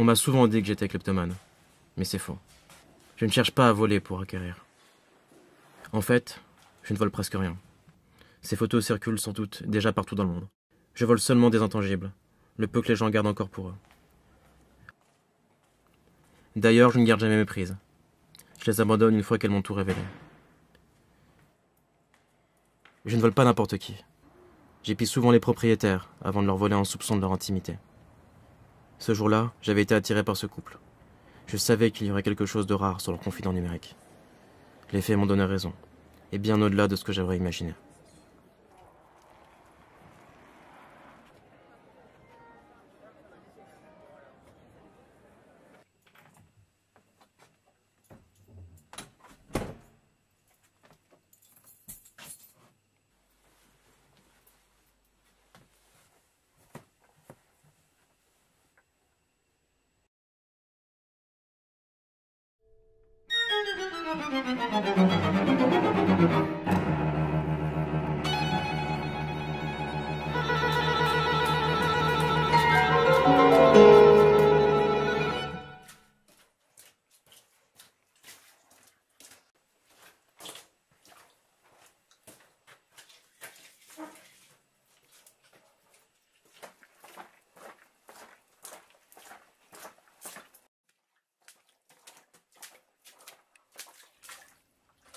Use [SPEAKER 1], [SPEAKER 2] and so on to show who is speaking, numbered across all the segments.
[SPEAKER 1] On m'a souvent dit que j'étais kleptomane, mais c'est faux. Je ne cherche pas à voler pour acquérir. En fait, je ne vole presque rien. Ces photos circulent sans doute déjà partout dans le monde. Je vole seulement des intangibles, le peu que les gens gardent encore pour eux. D'ailleurs, je ne garde jamais mes prises. Je les abandonne une fois qu'elles m'ont tout révélé. Je ne vole pas n'importe qui. J'épie souvent les propriétaires avant de leur voler en soupçon de leur intimité. Ce jour-là, j'avais été attiré par ce couple. Je savais qu'il y aurait quelque chose de rare sur leur confident numérique. Les faits m'ont donné raison, et bien au-delà de ce que j'aurais imaginé.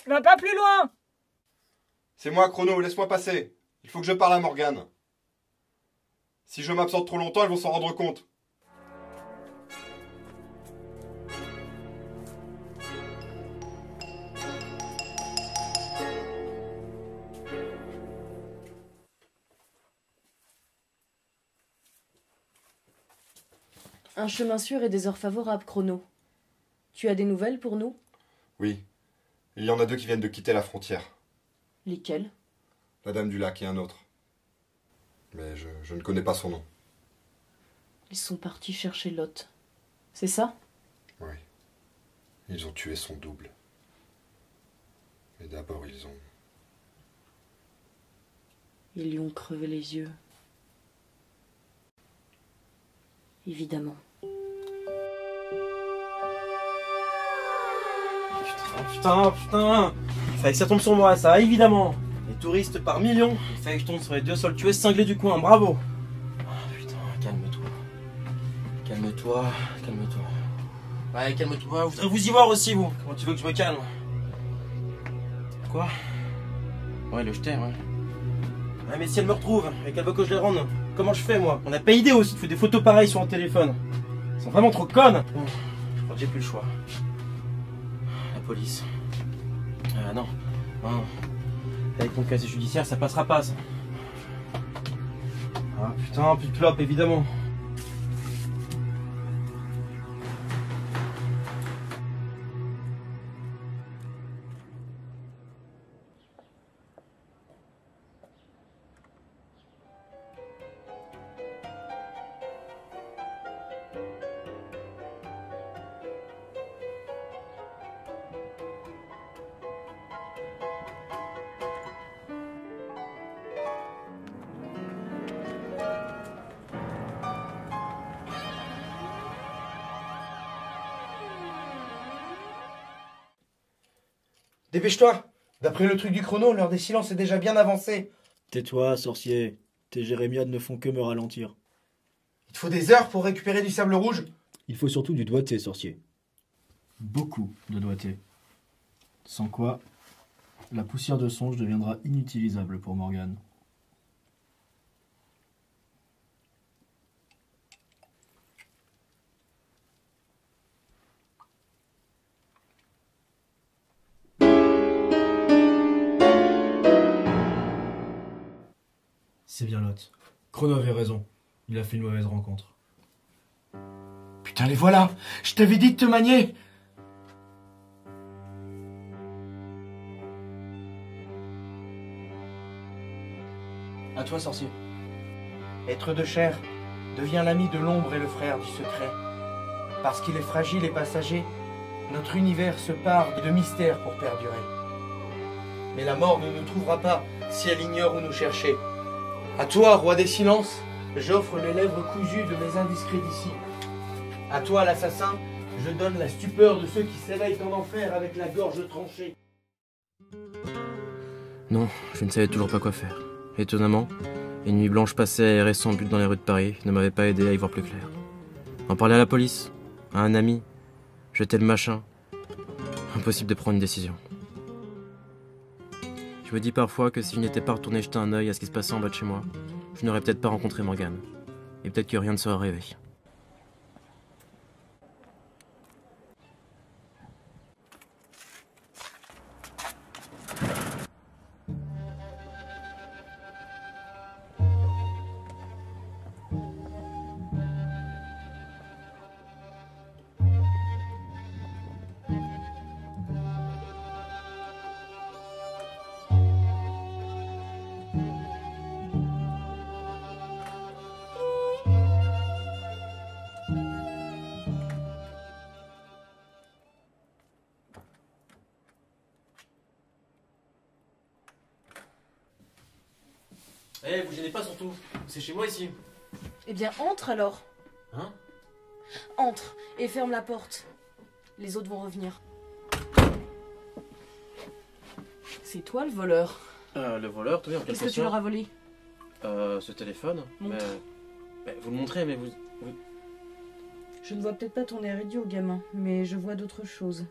[SPEAKER 2] Va pas plus loin!
[SPEAKER 3] C'est moi, Chrono, laisse-moi passer. Il faut que je parle à Morgane. Si je m'absente trop longtemps, ils vont s'en rendre compte.
[SPEAKER 4] Un chemin sûr et des heures favorables, Chrono. Tu as des nouvelles pour nous?
[SPEAKER 3] Oui. Il y en a deux qui viennent de quitter la frontière.
[SPEAKER 4] Lesquelles?
[SPEAKER 3] La Dame du Lac et un autre. Mais je ne connais pas son nom.
[SPEAKER 4] Ils sont partis chercher Lot. C'est ça?
[SPEAKER 3] Oui. Ils ont tué son double. Mais d'abord,
[SPEAKER 4] Ils lui ont crevé les yeux. Évidemment.
[SPEAKER 1] Putain. Il fallait que ça tombe sur moi, ça, évidemment. Les touristes par millions. Il fallait que je tombe sur les deux seuls tués cinglés du coin, bravo. Putain, calme-toi. Ouais, calme-toi. Vous voudrez vous y voir aussi, vous. Comment tu veux que je me calme? Quoi? Ouais, le jeter, ouais. Ouais, mais si elle me retrouve et qu'elle veut que je les rende, comment je fais, moi? On n'a pas idée aussi de faire des photos pareilles sur un téléphone. Elles sont vraiment trop connes. Bon, je crois que j'ai plus le choix. La police. Non. Avec ton casier judiciaire, ça passera pas, ça. Ah putain, plus de clope, évidemment.
[SPEAKER 5] Dépêche-toi! D'après le truc du chrono, l'heure des silences est déjà bien avancée.
[SPEAKER 6] Tais-toi, sorcier. Tes jérémiades ne font que me ralentir.
[SPEAKER 5] Il te faut des heures pour récupérer du sable rouge?
[SPEAKER 6] Il faut surtout du doigté, sorcier. Beaucoup de doigté. Sans quoi, la poussière de songe deviendra inutilisable pour Morgane. C'est bien Lot. Chrono avait raison. Il a fait une mauvaise rencontre.
[SPEAKER 5] Putain, les voilà! Je t'avais dit de te manier!
[SPEAKER 1] À toi, sorcier.
[SPEAKER 5] Être de chair devient l'ami de l'ombre et le frère du secret. Parce qu'il est fragile et passager, notre univers se pare de mystères pour perdurer. Mais la mort ne nous trouvera pas si elle ignore où nous chercher. À toi, roi des silences, j'offre les lèvres cousues de mes indiscrets d'ici. À toi, l'assassin, je donne la stupeur de ceux qui s'éveillent en enfer avec la gorge tranchée.
[SPEAKER 1] Non, je ne savais toujours pas quoi faire. Étonnamment, une nuit blanche passée à errer sans but dans les rues de Paris ne m'avait pas aidé à y voir plus clair. En parler à la police, à un ami, jeter le machin. Impossible de prendre une décision. Je me dis parfois que si je n'étais pas retourné jeter un œil à ce qui se passait en bas de chez moi, je n'aurais peut-être pas rencontré Morgane. Et peut-être que rien ne serait arrivé. Eh, vous gênez pas surtout. C'est chez moi ici.
[SPEAKER 4] Eh bien, entre alors.
[SPEAKER 1] Hein?
[SPEAKER 4] Entre et ferme la porte. Les autres vont revenir. C'est toi le voleur.
[SPEAKER 1] Le voleur, oui, en quelque
[SPEAKER 4] Qu'est-ce que tu
[SPEAKER 1] sorte.
[SPEAKER 4] leur as volé?
[SPEAKER 1] Ce téléphone.
[SPEAKER 4] Montre.
[SPEAKER 1] Vous le montrez, mais vous...
[SPEAKER 4] Je ne vois peut-être pas ton air idiot, gamin, mais je vois d'autres choses.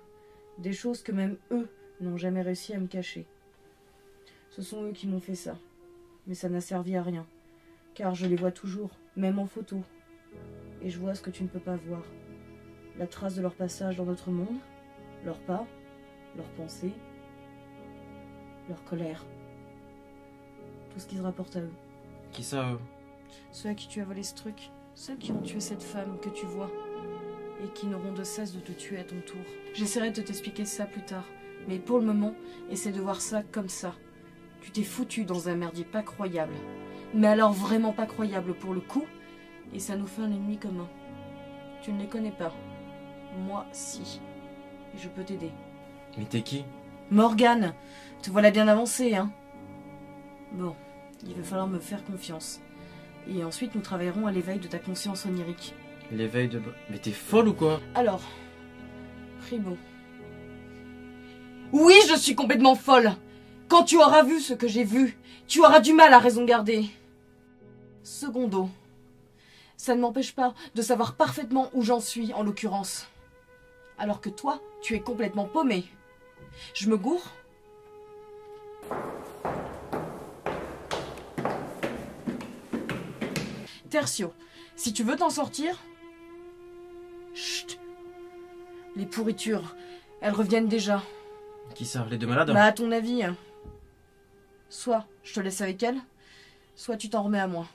[SPEAKER 4] Des choses que même eux n'ont jamais réussi à me cacher. Ce sont eux qui m'ont fait ça. Mais ça n'a servi à rien. Car je les vois toujours, même en photo. Et je vois ce que tu ne peux pas voir. La trace de leur passage dans notre monde, leurs pas, leurs pensées, leur colère. Tout ce qui se rapporte à eux.
[SPEAKER 1] Qui ça, eux?
[SPEAKER 4] Ceux à qui tu as volé ce truc. Ceux qui ont tué cette femme que tu vois. Et qui n'auront de cesse de te tuer à ton tour. J'essaierai de t'expliquer ça plus tard. Mais pour le moment, essaie de voir ça comme ça. Tu t'es foutu dans un merdier pas croyable. Mais alors vraiment pas croyable pour le coup. Et ça nous fait un ennemi commun. Tu ne les connais pas. Moi, si. Et je peux t'aider.
[SPEAKER 1] Mais t'es qui?
[SPEAKER 4] Morgane, te voilà bien avancé, hein? Bon, il va falloir me faire confiance. Et ensuite, nous travaillerons à l'éveil de ta conscience onirique.
[SPEAKER 1] L'éveil de... Mais t'es folle ou quoi?
[SPEAKER 4] Alors, Primo. Oui, je suis complètement folle! Quand tu auras vu ce que j'ai vu, tu auras du mal à raison garder. Secondo, ça ne m'empêche pas de savoir parfaitement où j'en suis, en l'occurrence. Alors que toi, tu es complètement paumé. Je me gourre? Tertio, si tu veux t'en sortir... Chut! Les pourritures, elles reviennent déjà.
[SPEAKER 1] Qui ça? Les deux malades?
[SPEAKER 4] Bah, à ton avis, soit je te laisse avec elle, soit tu t'en remets à moi.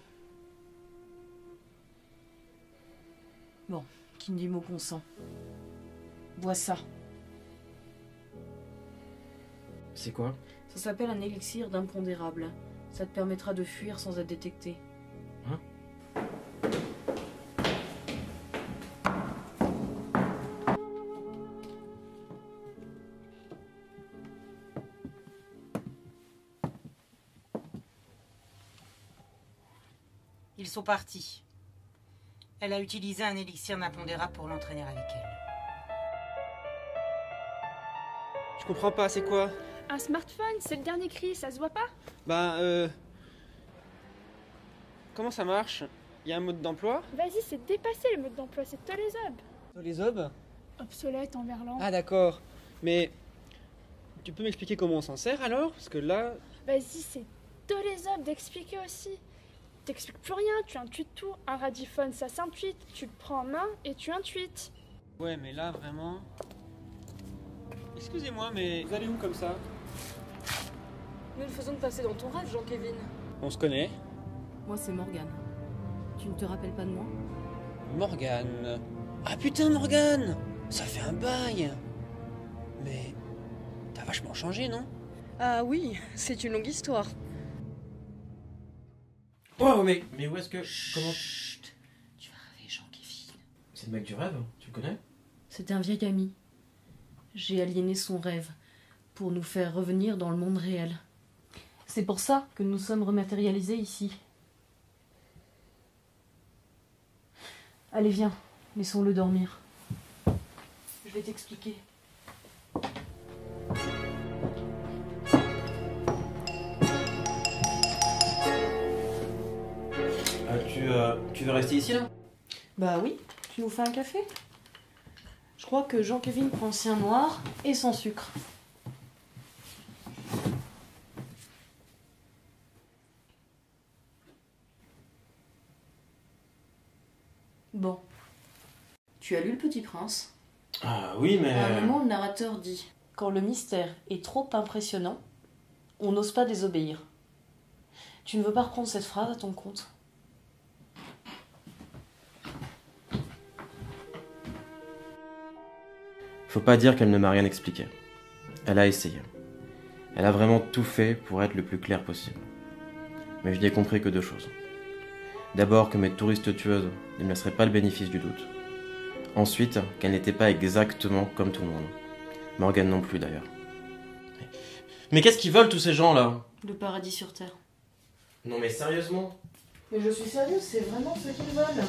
[SPEAKER 4] Bon, qui me dit mot consent. Bois ça.
[SPEAKER 1] C'est quoi?
[SPEAKER 4] Ça s'appelle un élixir d'impondérable. Ça te permettra de fuir sans être détecté.
[SPEAKER 1] Hein?
[SPEAKER 7] Ils sont partis. Elle a utilisé un élixir d'impondérable pour l'entraîner avec elle.
[SPEAKER 8] Je comprends pas, c'est quoi?
[SPEAKER 9] Un smartphone, c'est le dernier cri, ça se voit pas?
[SPEAKER 8] Bah, comment ça marche? Il y a un mode d'emploi?
[SPEAKER 9] Vas-y, c'est dépassé le mode d'emploi, c'est Tolézob.
[SPEAKER 8] Tolézob?
[SPEAKER 9] Obsolète en verlan.
[SPEAKER 8] Ah d'accord. Mais tu peux m'expliquer comment on s'en sert alors? Parce que là...
[SPEAKER 9] Vas-y, c'est Tolézob d'expliquer aussi. T'expliques plus rien, tu intuites tout. Un radiphone, ça s'intuite. Tu le prends en main et tu intuites.
[SPEAKER 8] Ouais, mais là, vraiment... Excusez-moi, mais vous allez où comme ça?
[SPEAKER 4] Nous le faisons passer dans ton rêve, Jean-Kévin.
[SPEAKER 8] On se connaît?
[SPEAKER 4] Moi, c'est Morgane. Tu ne te rappelles pas de moi?
[SPEAKER 8] Morgane. Ah putain, Morgane! Ça fait un bail! Mais... t'as vachement changé, non?
[SPEAKER 4] Ah oui, c'est une longue histoire.
[SPEAKER 1] Oh, mais où est-ce que... Comment...
[SPEAKER 4] Chut, tu vas rêver, Jean-Kévin.
[SPEAKER 1] C'est le mec du rêve, tu le connais?
[SPEAKER 4] C'est un vieil ami. J'ai aliéné son rêve pour nous faire revenir dans le monde réel. C'est pour ça que nous sommes rematérialisés ici. Allez, viens, Laissons-le dormir. Je vais t'expliquer.
[SPEAKER 1] Tu veux rester ici là?
[SPEAKER 4] Bah oui, tu nous fais un café? Je crois que Jean-Kévin prend sien noir et sans sucre. Bon. Tu as lu Le Petit Prince?
[SPEAKER 1] Ah oui, mais...
[SPEAKER 4] À un moment, le narrateur dit « Quand le mystère est trop impressionnant, on n'ose pas désobéir. » Tu ne veux pas reprendre cette phrase à ton compte?
[SPEAKER 1] Faut pas dire qu'elle ne m'a rien expliqué. Elle a essayé. Elle a vraiment tout fait pour être le plus clair possible. Mais je n'ai compris que deux choses. D'abord que mes touristes tueuses ne me laisseraient pas le bénéfice du doute. Ensuite, qu'elle n'était pas exactement comme tout le monde. Morgane non plus d'ailleurs. Mais qu'est-ce qu'ils veulent tous ces gens là?
[SPEAKER 4] Le paradis sur Terre.
[SPEAKER 1] Non mais sérieusement?
[SPEAKER 4] Mais je suis sérieuse, c'est vraiment ce qu'ils veulent.